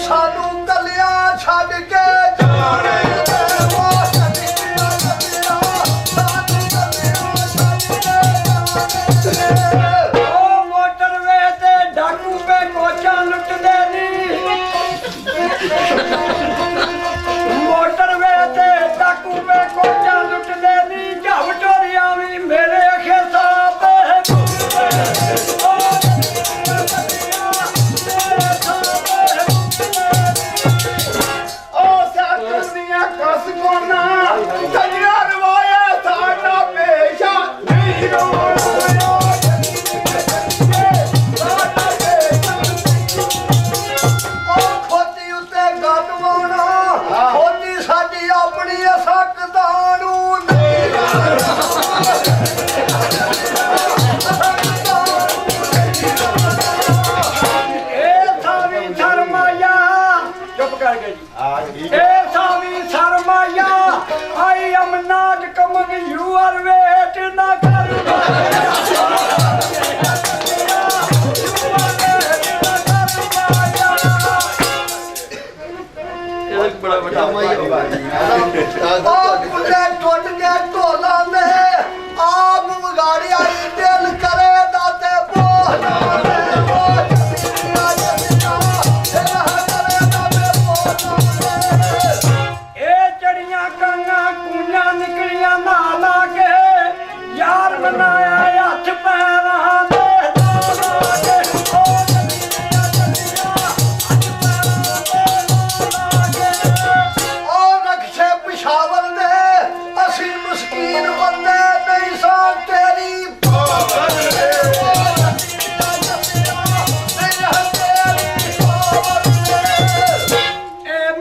सानू कलिया छड़ के जाने मोटरवे ते डाकू पे कोचा लुटदे नी मोटरवे ते डाकू पे कोचा लुटदे नी झब चोरियां भी मेरे अखे साथ कस कोना तैयार रवाया साडा पेशा नहीं रोना खोती उत्ते गल वाना खोती साडी अपनी सकदानू नहीं ए सावी शर्माया चुप कर गई ए सावी शर्माया आई am not coming you are wait ना कर बड़ा बड़ा टुट गया ढोला में आप बगाड़ी आई दिल करे दाते चढ़िया कंगा कूंजा निकलिया नाला के यार बनाया हथ पैरा पिशावर दे असी मुस्कीन बंदे नहीं सा तेरी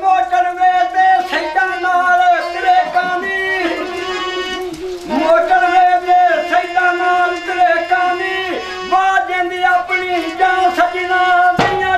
मोटरवे ते सैदा नाल त्रेकानी मोटरवे ते सैदा नाल त्रेकानी बाजेंदी अपनी जान सजना दियां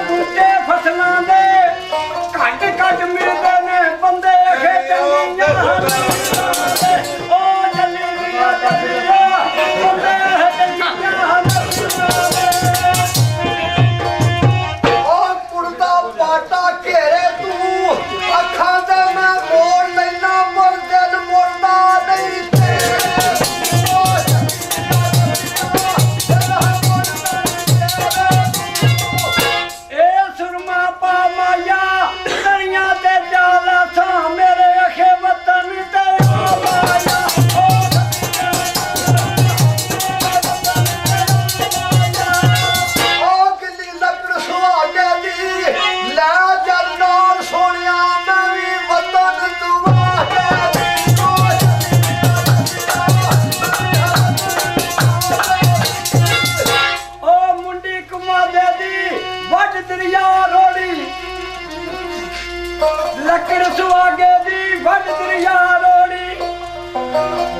बूटे फसलों दे घट घट मिलते ने बंदे कुड़ता पाटा घेरे तू अखा दे मैं मोड़ लेना मुड़ दिल मुड़ना नहीं लकड़ सुहागे दी वड दरिया रोड़ी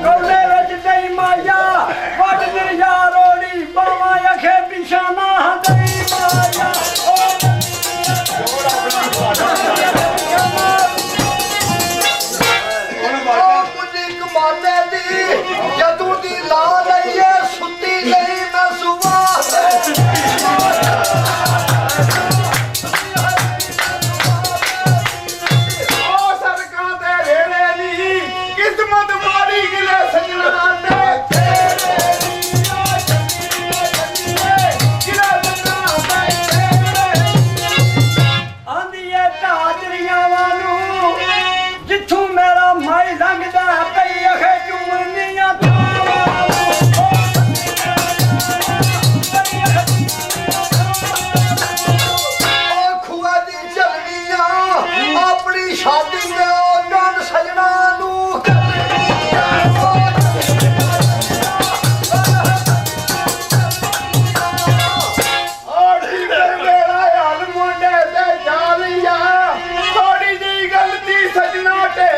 कौले विच दई माया वड दरिया रोड़ी बावा अखे पिछाना दई माया ओ ਸ਼ਾਦੀ